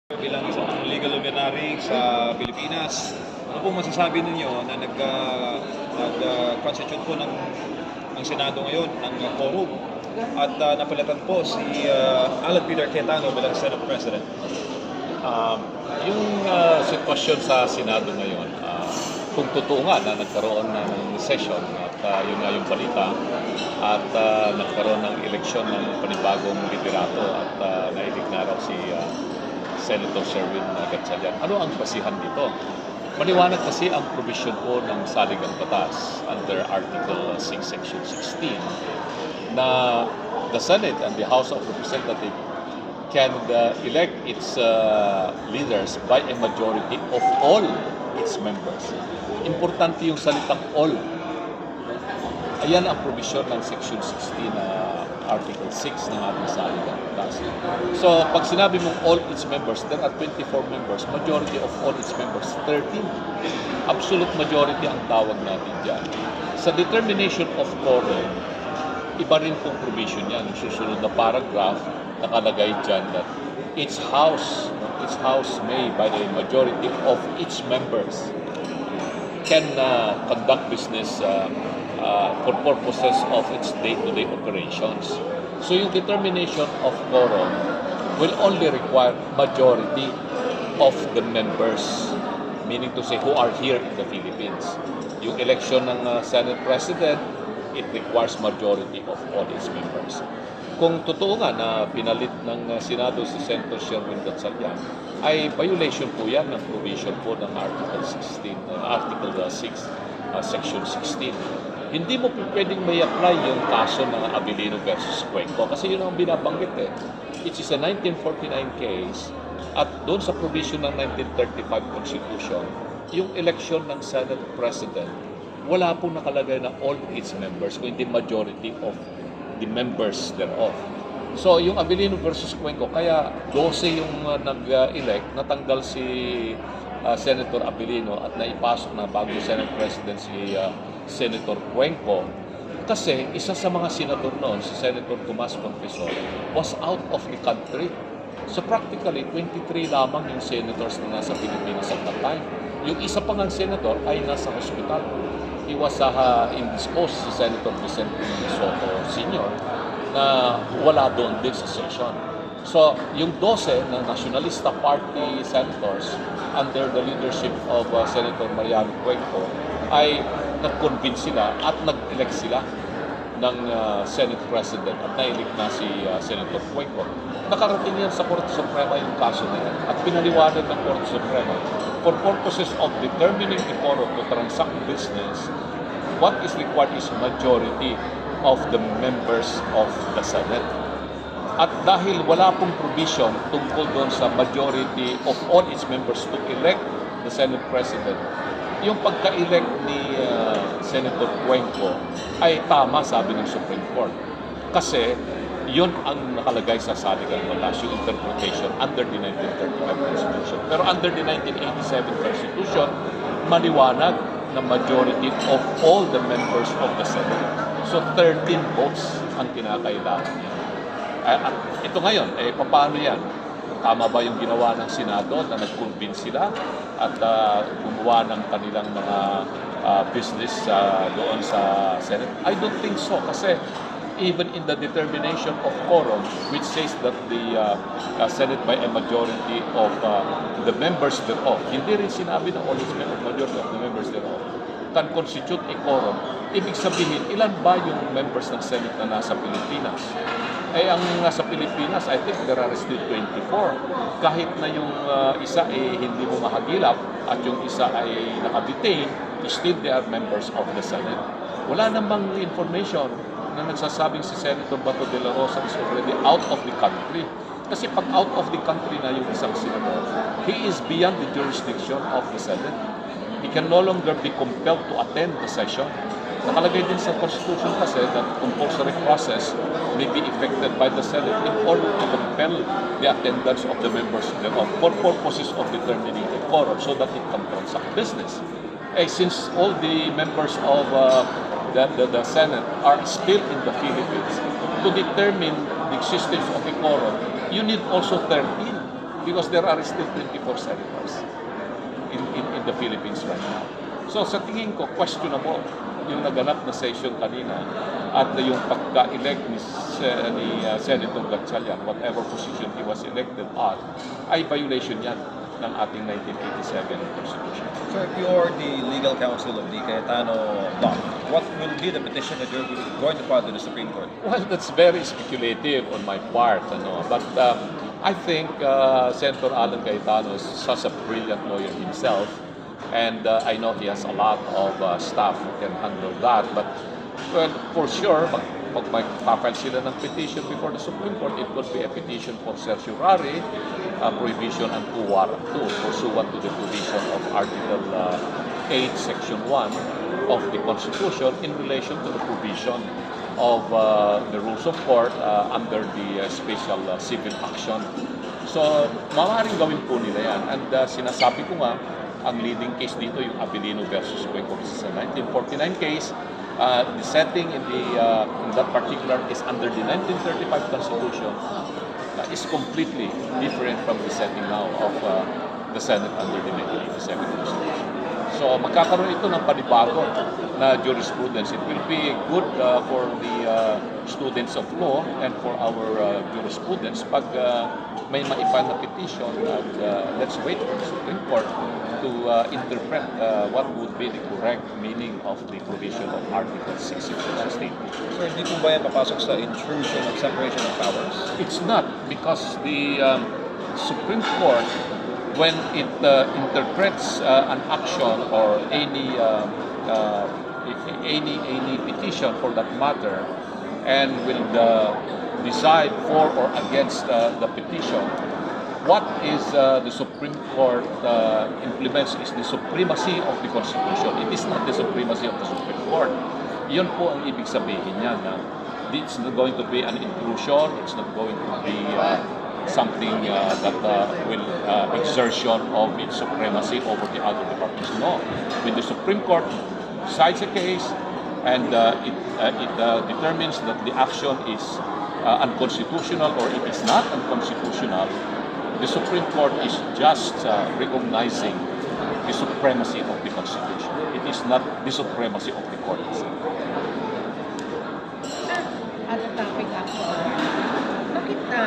Bilang isang legal luminary sa Pilipinas, ano po masasabi ninyo na nag-constitute po ng Senado ngayon ng quorum at napalitan po si Alan Peter Cayetano bilang Senate President? Yung sitwasyon sa Senado ngayon, kung totoo nga na nagkaroon ng session at yun nga yung balita at nagkaroon ng eleksyon ng panibagong liderato at nailig na raw si Senator Sherwin Gatchalian. Ano ang basihan dito? Maliwanag kasi ang provision po ng saligang batas under Article 6, Section 16 na the Senate and the House of Representatives can elect its leaders by a majority of all its members. Importante yung salitang all. Ayan ang provision ng Section 16 Article 6 ng ating saligang batas. So, pag sinabi mong all its members, there are 24 members. Majority of all its members, 13. Absolute majority ang tawag natin dyan. Sa determination of quorum, iba rin pong provision yan. Yung susunod na paragraph, nakalagay dyan that each house may by the majority of its members can conduct business for purposes of its day-to-day operations. So yung determination of quorum will only require majority of the members, meaning to say who are here in the Philippines. Yung election ng Senate President, it requires majority of all its members. Kung totoo nga na pinalit ng Senado si Senator Sherwin Gatchalian, ay violation po yan ng provision po ng Article 6, Section 16. Hindi mo pwedeng may apply yung kaso ng Abilino versus Cuenco kasi yun ang binabanggit eh. It is a 1949 case at doon sa provision ng 1935 Constitution, yung election ng Senate President, wala pong nakalagay na all its members, kundi majority of the members thereof. So, yung Abilino versus Cuenco, kaya 12 yung nag-elect, natanggal si Senator Abilino at naipasok na bago Senate President si Senator Cuenco kasi isa sa mga senador noon, si Senator Tomas Confesor, was out of the country. So practically, 23 lamang yung senators na nasa Pilipinas at that time. Yung isa pang ang senator ay nasa hospital. He was indisposed, si Senator Vicente Soto Sr. na wala doon din sa session. So, yung 12 na Nationalista Party senators under the leadership of Senator Mariano Cuenco ay nag-convince sila at nag-elect sila ng Senate President at nailig na si Senator Cuenco. Nakarating yan sa Korte Suprema yung kaso na yan at pinaliwanag ng Korte Suprema for purposes of determining the quorum to transact business, what is required is majority of the members of the Senate. At dahil wala pong provision tungkol doon sa majority of all its members to elect the Senate President, yung pagka-elect ni Senator Cuenco ay tama, sabi ng Supreme Court. Kasi yun ang nakalagay sa saligang batas, yung interpretation under the 1935 Constitution. Pero under the 1987 Constitution, maliwanag na majority of all the members of the Senate. So 13 votes ang kinakailangan niya. At ito ngayon, paano yan? Tama ba yung ginawa ng Senado na nag-convince sila at gumawa ng kanilang mga business doon sa Senate? I don't think so kasi even in the determination of quorum, which says that the Senate by a majority of the members thereof, hindi rin sinabi na all its members, majority of the members thereof, can constitute a quorum. Ibig sabihin, ilan ba yung members ng Senate na nasa Pilipinas? Ang nasa Pilipinas, I think there are still 24. Kahit na yung isa hindi mo mahagilap at yung isa ay nakadetain, still they are members of the Senate. Wala namang information na nagsasabing si Senator Bato de la Rosa is already out of the country. Kasi pag out of the country na yung isang senador, he is beyond the jurisdiction of the Senate. He can no longer be compelled to attend the session. Nakalagay din sa Constitution kasi that compulsory process may be effected by the Senate in order to compel the attendance of the members thereof for purposes of determining the quorum so that it can transact business. Since all the members of the Senate are still in the Philippines, to determine the existence of a quorum, you need also 13. because there are still 24 senators in the Philippines right now. So sa tingin ko, questionable yung naganap na session kanina at yung pagka-elect ni Senator Gatchalian, whatever position he was elected at, ay violation yan ng ating 1987 Constitution. So if you are the legal counsel of the Cayetano bloc, what will be the petition that you're going to file to the Supreme Court? Well, that's very speculative on my part, but I think Senator Alan Cayetano is such a brilliant lawyer himself, and I know he has a lot of staff who can handle that. But well, for sure, pag mag-file sila ng petition before the Supreme Court, it would be a petition for certiorari, prohibition and warrant too, pursuant to the provision of Article 8, Section 1 of the Constitution in relation to the provision of the rules of court under the special civil action. So, maaaring gawin po nila yan. And sinasabi ko nga, ang leading case dito yung Abilino versus Cuenco. This is a 1949 case. The setting in that particular is under the 1935 Constitution is completely different from the setting now of the Senate under the 1987 Constitution. So magkakaroon ito ng panibago na jurisprudence. It will be good for the students of law and for our jurisprudence pag may maipal na petition at let's wait for the Supreme Court to interpret what would be the correct meaning of the provision of Article 6 of the state. So hindi po ba yan papasok sa intrusion of separation of powers? It's not, because the Supreme Court, when it interprets an action or any petition for that matter, and will decide for or against the petition, what is the Supreme Court implements is the supremacy of the Constitution. It is not the supremacy of the Supreme Court. Yun po ang ibig sabihin niya na it's not going to be an intrusion, it's not going to be something that will exertion of its supremacy over the other departments. No. When the Supreme Court decides a case and it determines that the action is unconstitutional or it is not unconstitutional, the Supreme Court is just recognizing the supremacy of the Constitution. It is not the supremacy of the court itself. At